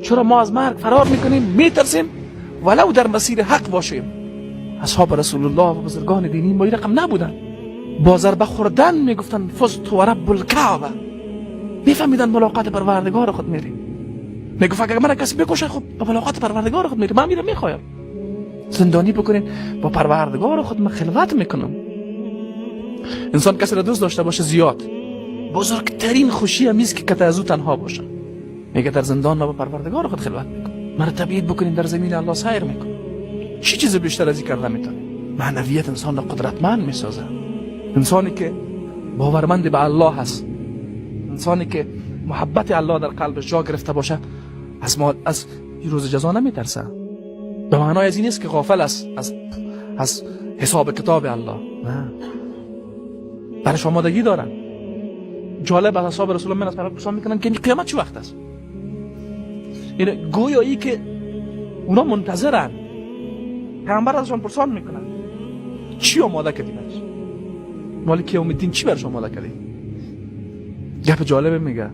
چرا ما از مرگ فرار میکنیم، میترسیم ولو در مسیر حق باشیم؟ اصحاب رسول الله و بزرگان دینی ما این رقم نبودن. با ضربه خوردن میگفتن فزت و رب الکعبه. میفهمیدن ملاقات پروردگار خود میریم. میگفت اگر من کسی بکشه خب با ملاقات پروردگار خود میریم. من میرم میخوایم زندانی بکنین با پروردگار خود من خلوت میکنم. انسان کسی را دوست داشته باشه زیاد بزرگترین خوشی همیست که کته از او تنها باشه. میگه در زندان ما با پروردگار خود خلوت میکنم. من تبعید بکنین در زمین الله سیر میکنم. چی چیز بیشتر از این کرده میتونه؟ معنویت انسان را قدرتمند میسازه. انسانی که باورمند به الله هست، انسانی که محبت الله در قلبش جا گرفته باشه، از روز جزا نمیترسه. به معنای از این نیست که غافل است از حساب کتاب الله، نه، برش آمادگی دارن. جالب از اصحاب رسول الله من پرسان میکنن که قیامت چه وقت است؟ یعنی گویایی که اونا منتظرن. پیامبر ازشان پرسان میکنن چی آماده کردی برش؟ مالک یوم الدین چی برش آماده کردی؟ گپ جالب میگه،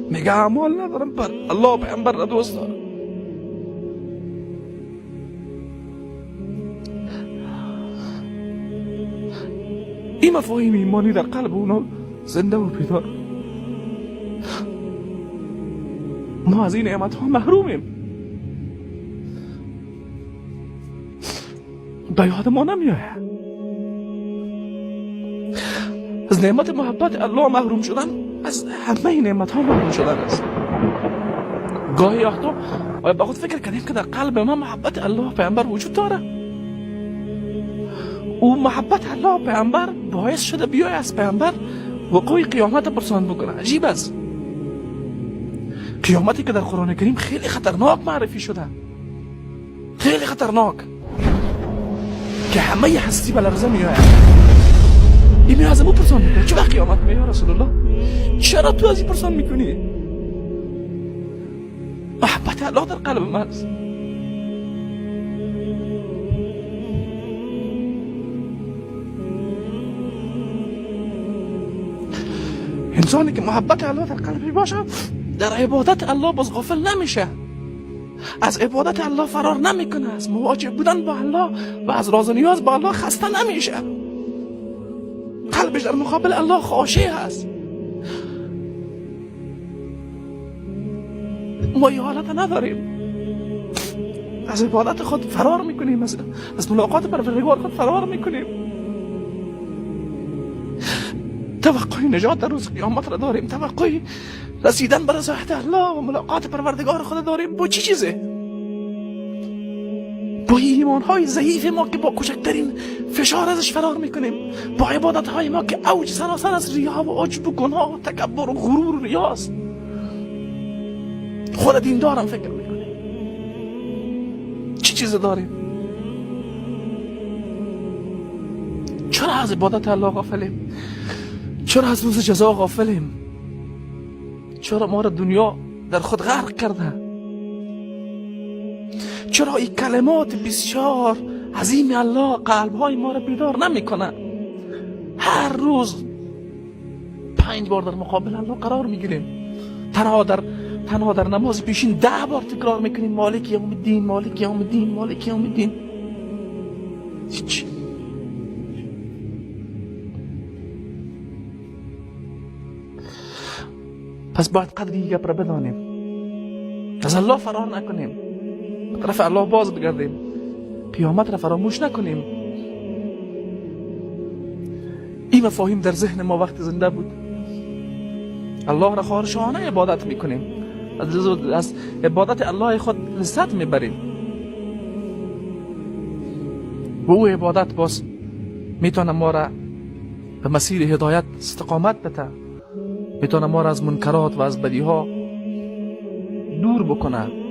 میگه اعمال ندارم پر الله پیامبر را دوست دارم. این مفاهیم ایمانی در قلب اونا زنده و بیدار. ما از این نعمت ها محرومیم. به یاد ما نمیآید. از نعمت محبت الله محروم شدن از همه نعمت ها محروم شدن است. گاهی وقتا آیا به خود فکر کردیم که در قلب ما محبت الله پیامبر وجود داره؟ او محبت الله پیامبر باعث شده بیای از پیامبر وقوع قیامت پرسان بکنه. عجیب است. قیامتی که در قرآن کریم خیلی خطرناک معرفی شده، خیلی خطرناک، که همه هستی به لرزه میآید. این از او پرسان میکنه چه وقت قیامت میاد رسول الله؟ چرا تو از این پرسان میکنی؟ محبت الله در قلب من است. انسانی که محبت الله در قلبی باشه در عبادت الله باز غافل نمیشه، از عبادت الله فرار نمیکنه، از مواجه بودن با الله و از راز و نیاز با الله خسته نمیشه. قلبش در مقابل الله خاشع هست. ما این حالت نداریم. از عبادت خود فرار میکنیم، از ملاقات پروردگار خود فرار میکنیم. توقع نجات در روز قیامت را داریم، توقع رسیدن به رضایت الله و ملاقات پروردگار خود داریم. با چی چیزه؟ با ایمان های ضعیف ما که با کوچکترین فشار ازش فرار میکنیم، با عبادت های ما که اوج سراسر از ریا و عجب و گناه و تکبر و غرور و ریاست. خود دیندارم فکر میکنیم چی چیز داریم؟ چرا از عبادت الله غافلیم؟ چرا از روز جزا غافلیم؟ چرا ما را دنیا در خود غرق کرده؟ چرا این کلمات بسیار عظیم الله قلب‌های ما را بیدار نمی‌کنه؟ هر روز 5 بار در مقابل الله قرار میگیریم، تنها در نماز پیشین 10 بار تکرار میکنیم مالک یوم الدین، مالک یوم الدین، مالک یوم الدین. هیچ. پس باید قدری گپ را بدانیم، از الله فرار نکنیم، به طرف الله باز بگردیم، قیامت را فراموش نکنیم. این مفاهیم در ذهن ما وقت زنده بود. الله را خواهرشانه عبادت میکنیم، از عبادت الله خود لذت میبریم و او عبادت باز میتونه ما را به مسیر هدایت استقامت بده، میتونه ما را از منکرات و از بدیها دور بکنه.